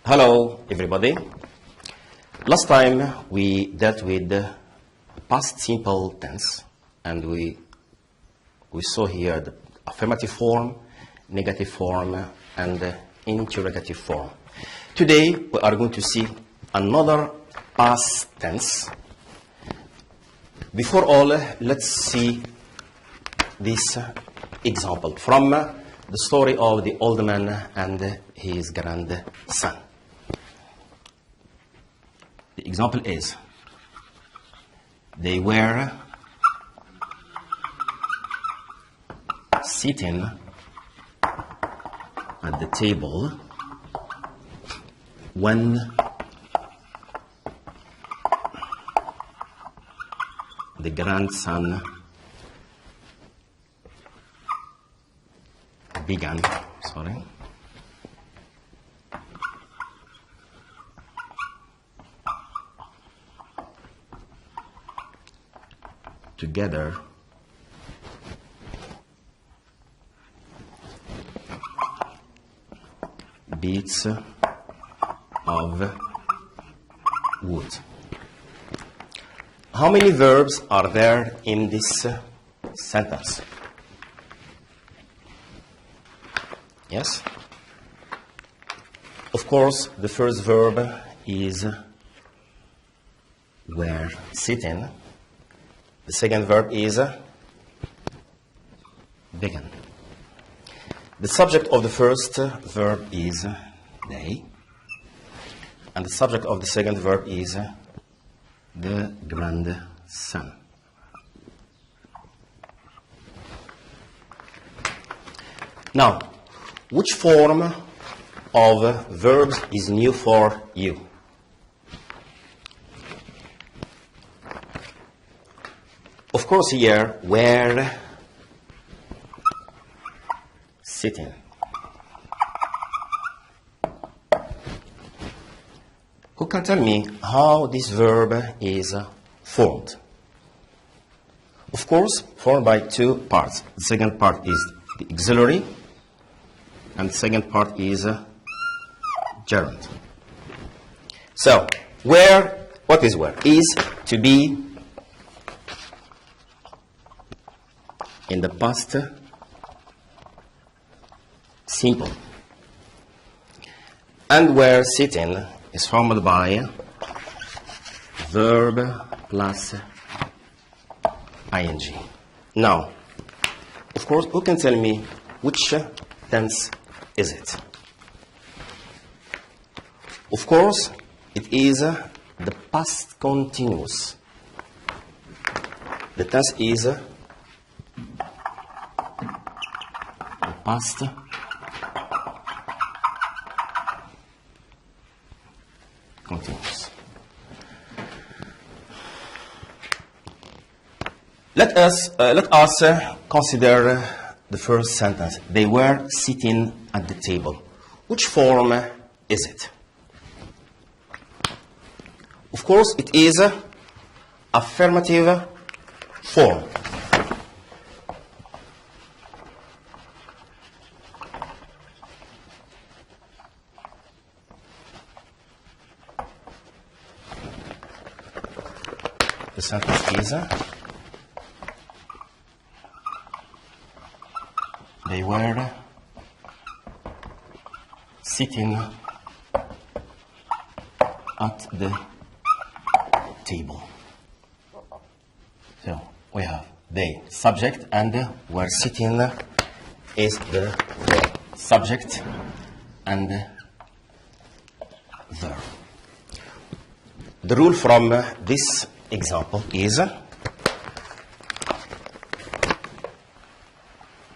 Hello, everybody. Last time we dealt with the past simple tense, and we saw here the affirmative form, negative form, and the interrogative form. Today we are going to see another past tense. Before all, let's see this example from the story of the old man and his grandson. The example is, they were sitting at the table when the grandson began, together bits of wood. How many verbs are there in this sentence? Yes? Of course, the first verb is were sitting. The second verb is began. The subject of the first verb is they, and the subject of the second verb is the grandson. Now, which form of verbs is new for you? Of course, here, were sitting. Who can tell me how this verb is formed? Of course, formed by two parts. The second part is the auxiliary, and the second part is gerund. So, where, what is where? Is to be in the past simple. And where sitting is formed by verb plus ing. Now, of course, who can tell me which tense is it? Of course, it is the past continuous. The tense is the past continuous. Let us consider the first sentence. They were sitting at the table. Which form is it? Of course, it is affirmative form. The sentence is, they were sitting at the table. So we have they, subject, and were sitting is the subject and verb. The rule from this example is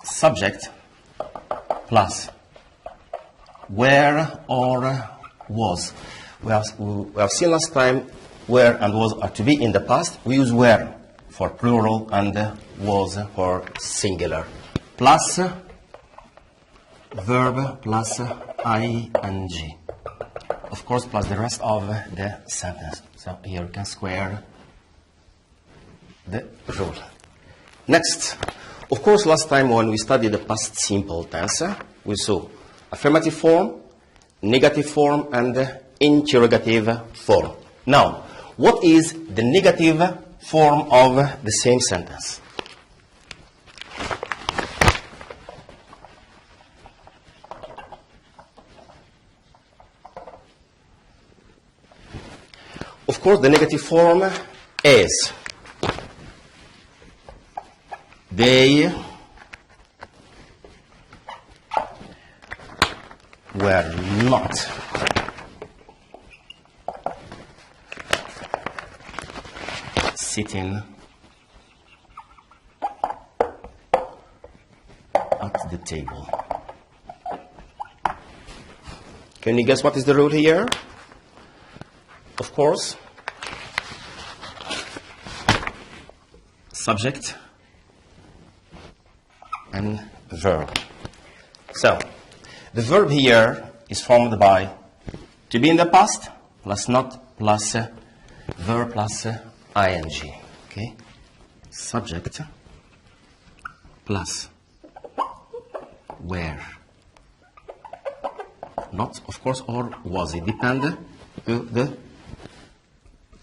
subject plus were or was. We have seen last time were and was are to be in the past. We use were for plural and was for singular. Plus verb plus ing. Of course, plus the rest of the sentence. So here we can square the rule. Next, of course, last time when we studied the past simple tense, we saw affirmative form, negative form and the interrogative form. Now, what is the negative form of the same sentence? Of course, the negative form is they were not sitting at the table. Can you guess what is the rule here? Of course, subject and verb. So, the verb here is formed by to be in the past plus not plus verb plus ing. Okay? Subject plus where. Not, of course, or was. It depends the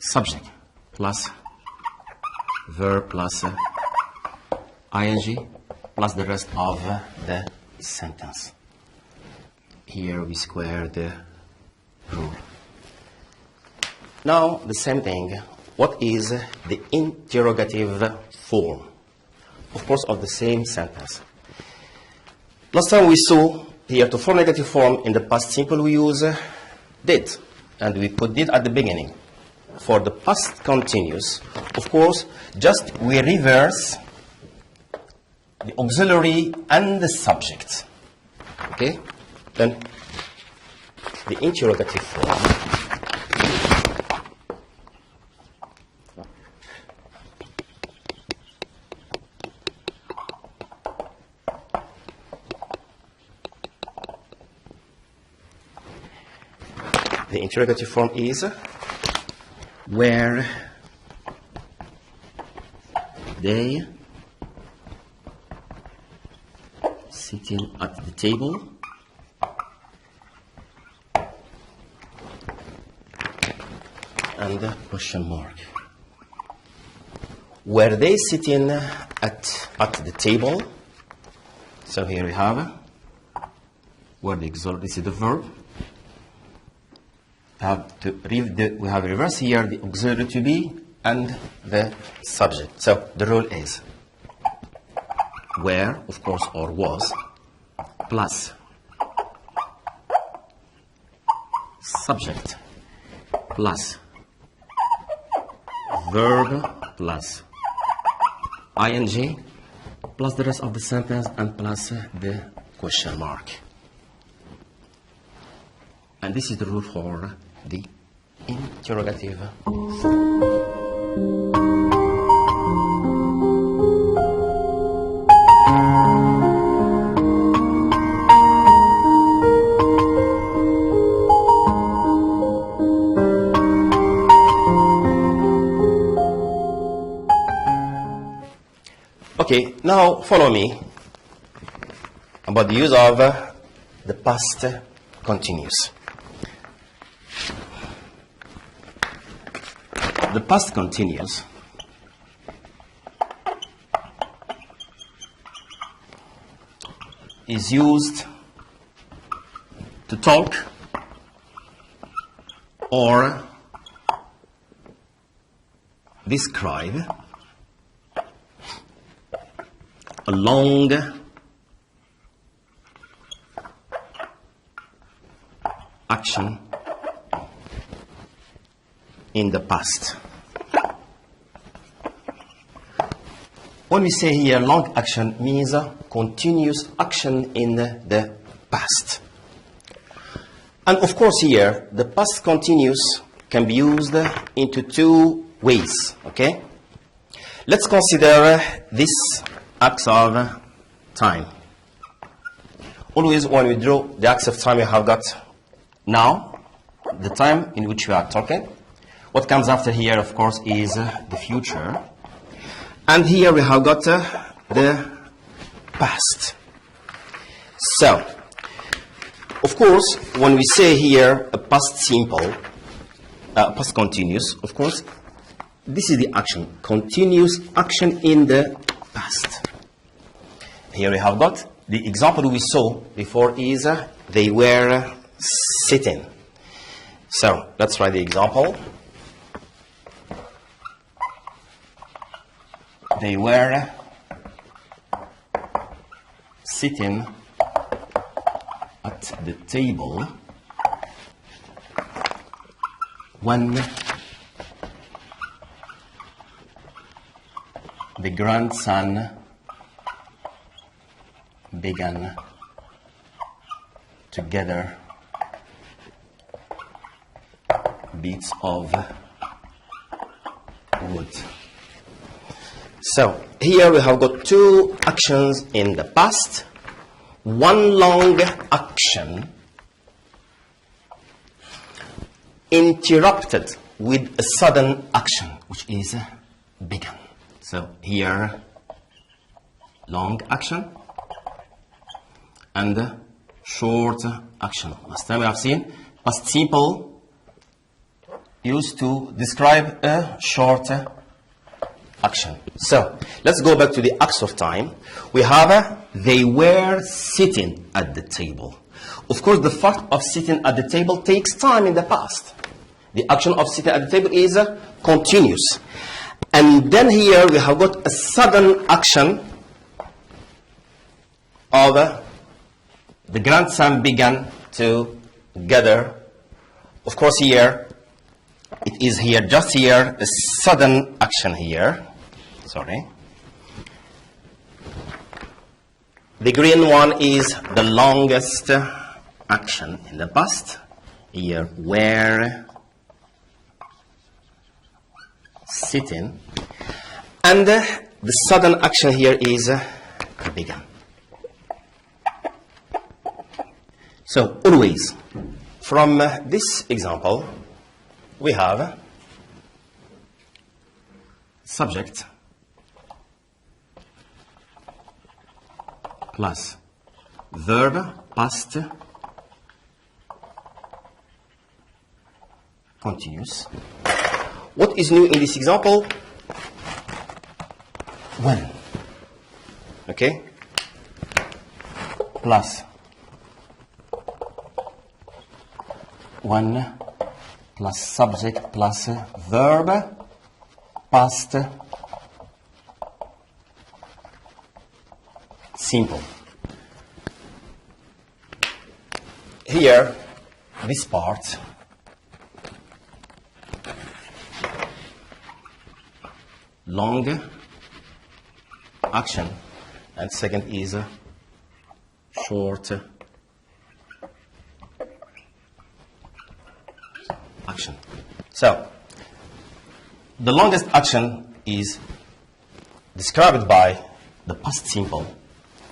subject plus verb plus ing plus the rest of the sentence. Here we square the rule. Now the same thing. What is the interrogative form? Of course, of the same sentence. Last time we saw here to form negative form in the past simple we use did, and we put did at the beginning. For the past continuous, of course, just we reverse the auxiliary and the subject. Okay? Then the interrogative form. The interrogative form is where they sitting at the table and a question mark. Were they sitting at the table? So here we have where the auxiliary, this is the verb. We have reverse here the auxiliary to be and the subject. So the rule is where, of course, or was, plus subject plus verb plus ing plus the rest of the sentence and plus the question mark. And this is the rule for the interrogative form. Okay, now follow me about the use of the past continuous. The past continuous is used to talk or describe a long action in the past. When we say here long action means a continuous action in the past. And of course here the past continuous can be used into two ways, okay? Let's consider this axis of time. Always when we draw the axis of time we have got now, the time in which we are talking. What comes after here, of course, is the future. And here we have got the past. So, Of course, when we say here a past simple, past continuous, of course, this is the action, continuous action in the past. Here we have got the example we saw before is they were sitting. So let's write the example. They were sitting at the table when the grandson began to gather bits of wood. So here we have got two actions in the past, one long action interrupted with a sudden action which is began. So here long action and short action. Last time we have seen past simple used to describe a short action. So let's go back to the acts of time. We have they were sitting at the table. Of course, the fact of sitting at the table takes time in the past. The action of sitting at the table is continuous. And then here we have got a sudden action of the grandson began to gather. Of course, here it is here, just here, a sudden action here. Sorry. The green one is the longest action in the past. Here, where sitting. And the sudden action here is began. So, always, from this example, we have subject plus verb past continuous. What is new in this example? When. Okay? Plus one plus subject plus verb past simple. Here, this part long action and second is short action. So, the longest action is described by the past simple.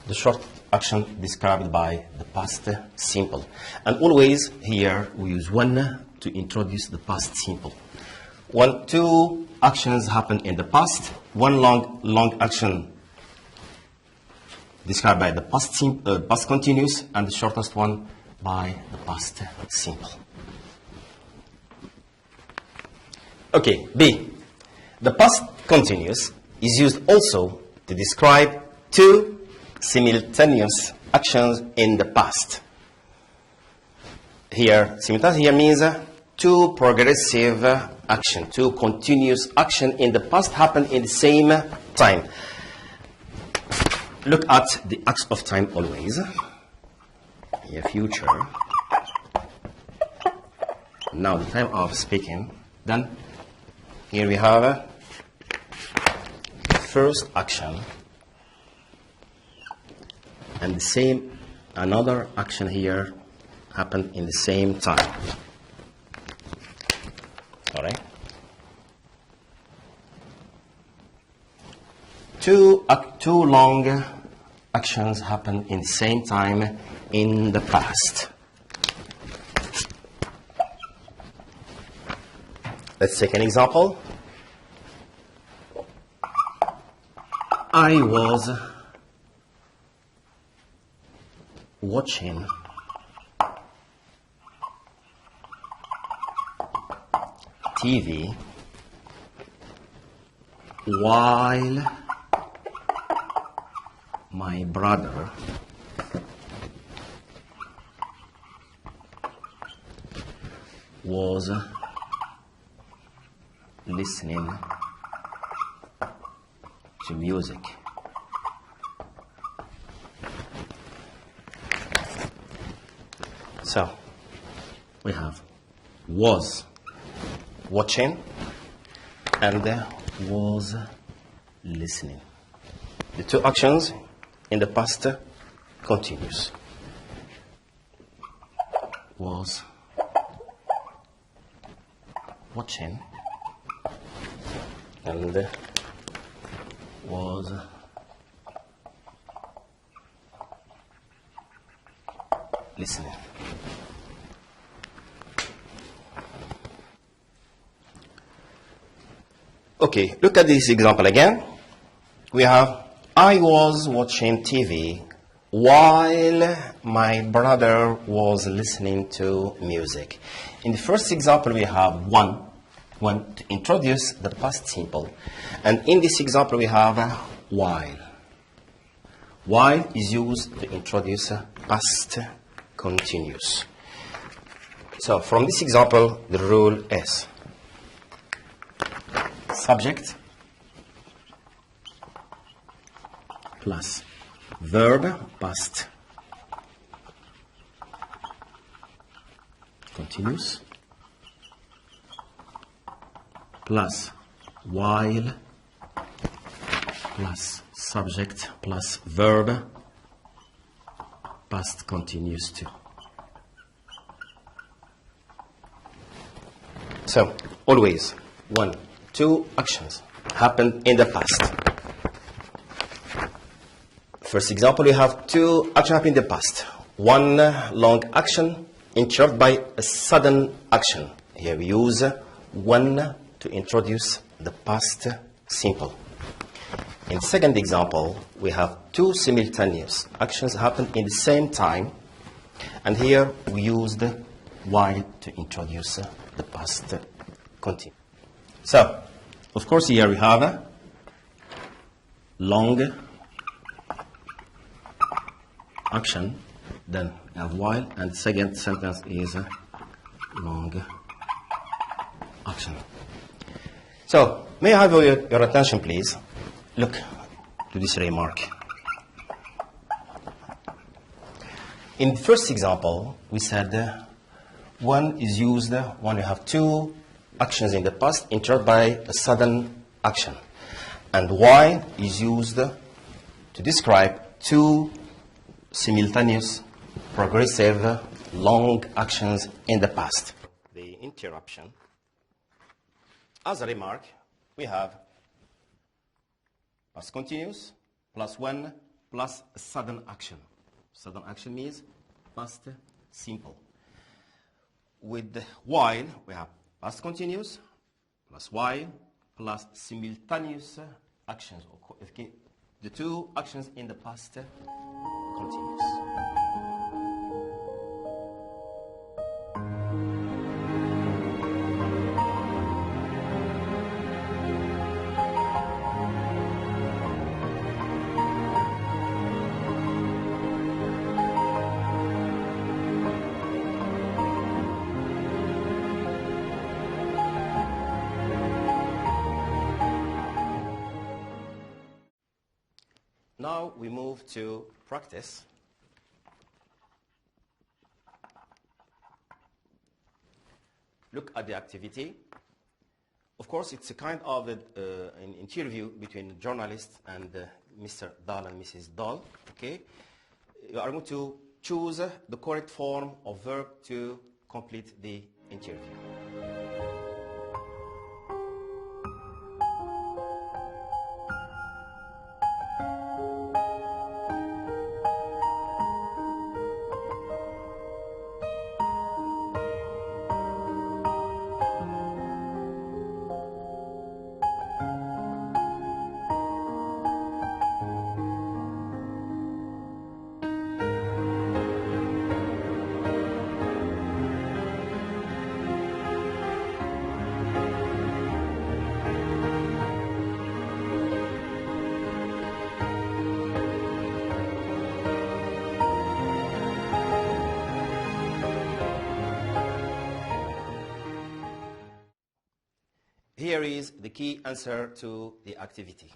The short action described by the past simple. And always here we use one to introduce the past simple. When two actions happen in the past, one long action described by the past continuous and the shortest one by the past simple. Okay, B. The past continuous is used also to describe two simultaneous actions in the past. Here, simultaneous here means two progressive action, two continuous action in the past happen in the same time. Look at the acts of time always. Here, future. Now the time of speaking. Then here we have first action and the same another action here happened in the same time. All right. Two long actions happen in the same time in the past. Let's take an example. I was watching TV while my brother was listening to music. So we have was watching and was listening. The two actions in the past continuous. Was watching and was listening. Okay, look at this example again. We have I was watching TV while my brother was listening to music. In the first example, we have one to introduce the past simple. And in this example, we have while. While is used to introduce past continuous. So from this example, the rule is subject plus verb past continuous plus while plus subject plus verb past continuous too. So always 1, 2 actions happened in the past. First example, we have 2 actions happening in the past. One long action interrupted by a sudden action. Here we use one to introduce the past simple. In second example, we have 2 simultaneous actions happen in the same time, and here we used while to introduce the past continuous. So, of course, here we have a long action, then we have while, and the second sentence is a long action. So, may I have your attention, please? Look to this remark. In the first example, we said one is used when you have 2 actions in the past interrupted by a sudden action. And while is used to describe 2 simultaneous, progressive, long actions in the past. The interruption. As a remark, we have past continuous plus one plus a sudden action. Sudden action means past simple. With while, we have past continuous plus while plus simultaneous actions. The 2 actions in the past continuous. Now we move to practice. Look at the activity. Of course, it's a kind of an interview between journalist and Mr. Dahl and Mrs. Dahl. Okay, you are going to choose the correct form of verb to complete the interview. here is the key answer to the activity.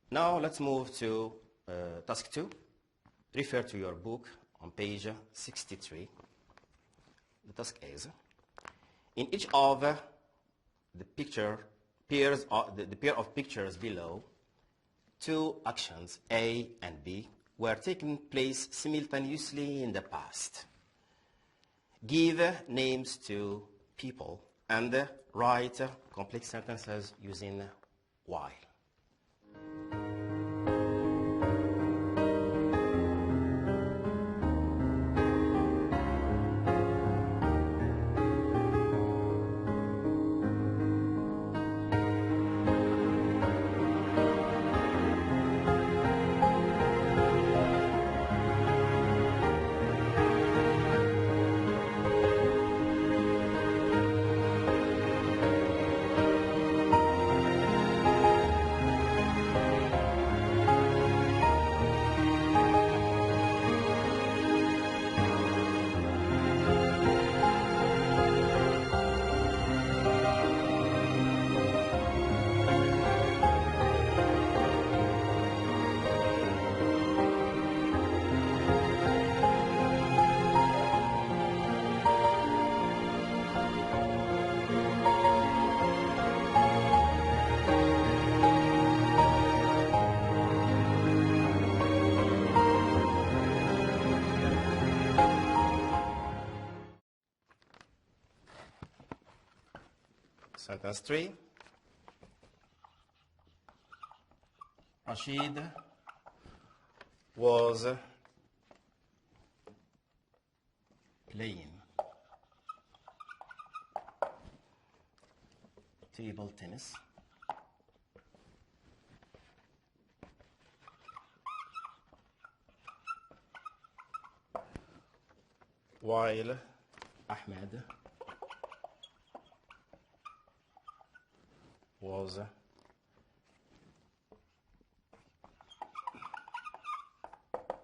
Now let's move to task 2. Refer to your book on page 63. The task is, in each of the pair of pictures below, 2 actions, A and B, were taking place simultaneously in the past. Give names to people and write complex sentences using while. Sentence 3. Rashid was playing table tennis while Ahmed was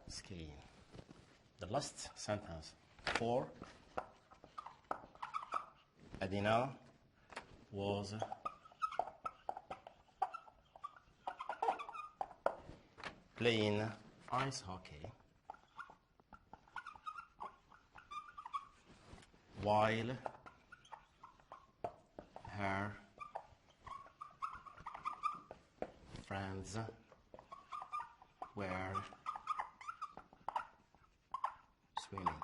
skiing. The last sentence, 4. Adina was playing ice hockey while her friends were swimming.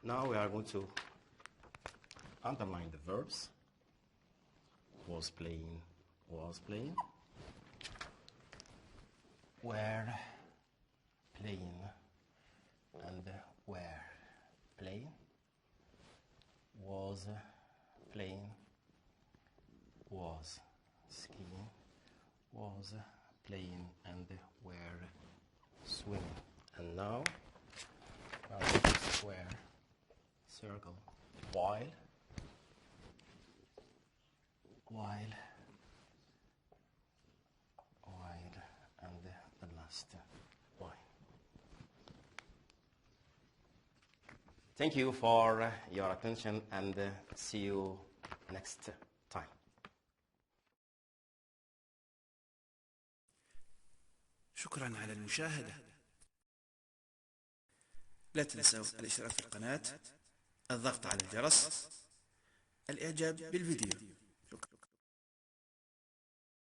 Now we are going to underline the verbs. Was playing, were playing, and were playing. Was playing, was skiing, was playing, and were swimming. And now we are going to square, circle, while, and the last while. Thank you for your attention, and see you next time. شكرا على المشاهدة. لا تنسوا الاشتراك في القناة، الضغط على الجرس، الإعجاب بالفيديو.